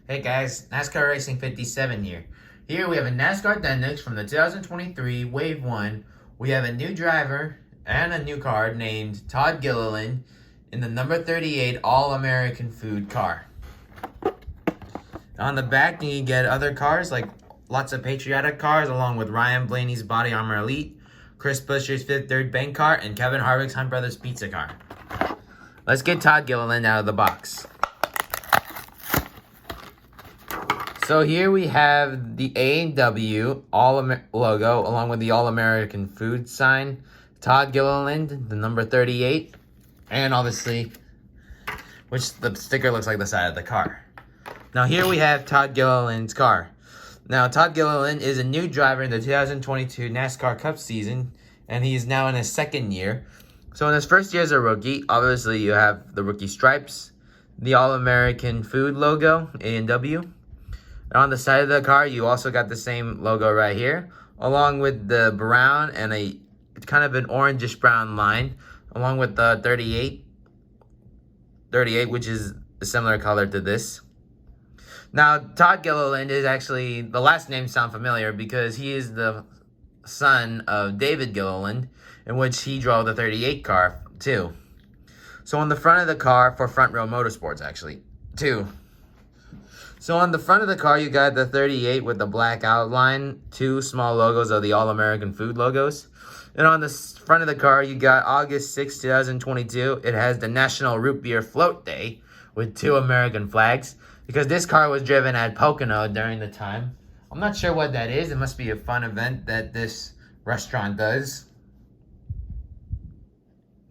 Hey guys, NASCAR Racing 57 here. Here we have a NASCAR Dynamics from the 2023 Wave 1. We have a new driver and a new car named Todd Gilland in the number 38 All-American Food car. On the back you get other cars like lots of patriotic cars along with Ryan Blaney's Body Armor Elite, Chris Buescher's Fifth Third Bank car, and Kevin Harvick's Hunt Brothers Pizza car. Let's get Todd Gilland out of the box. So here we have the A&W logo along with the All-American Food sign, Todd Gilland, the number 38, and obviously, which the sticker looks like the side of the car. Now here we have Todd Gilland's car. Now Todd Gilland is a new driver in the 2022 NASCAR Cup season, and he is now in his second year. So in his first year as a rookie, obviously you have the rookie stripes, the All-American Food logo, A&W. And on the side of the car, you also got the same logo right here, along with the brown and a kind of an orangish brown line, along with the 38, which is a similar color to this. Now, Todd Gilland is actually, the last name sound familiar because he is the son of David Gilland, in which he drove the 38 car too. So on the front of the car, for Front Row Motorsports actually, too. So on the front of the car, you got the 38 with the black outline, two small logos of the All-American Food logos. And on the front of the car, you got August 6, 2022. It has the National Root Beer Float Day with two American flags because this car was driven at Pocono during the time. I'm not sure what that is. It must be a fun event that this restaurant does.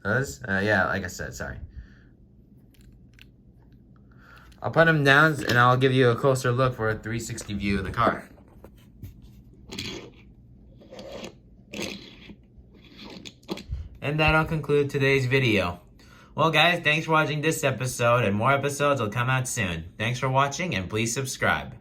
Yeah, like I said, sorry. I'll put them down and I'll give you a closer look for a 360 view of the car. And that'll conclude today's video. Well guys, thanks for watching this episode, and more episodes will come out soon. Thanks for watching and please subscribe.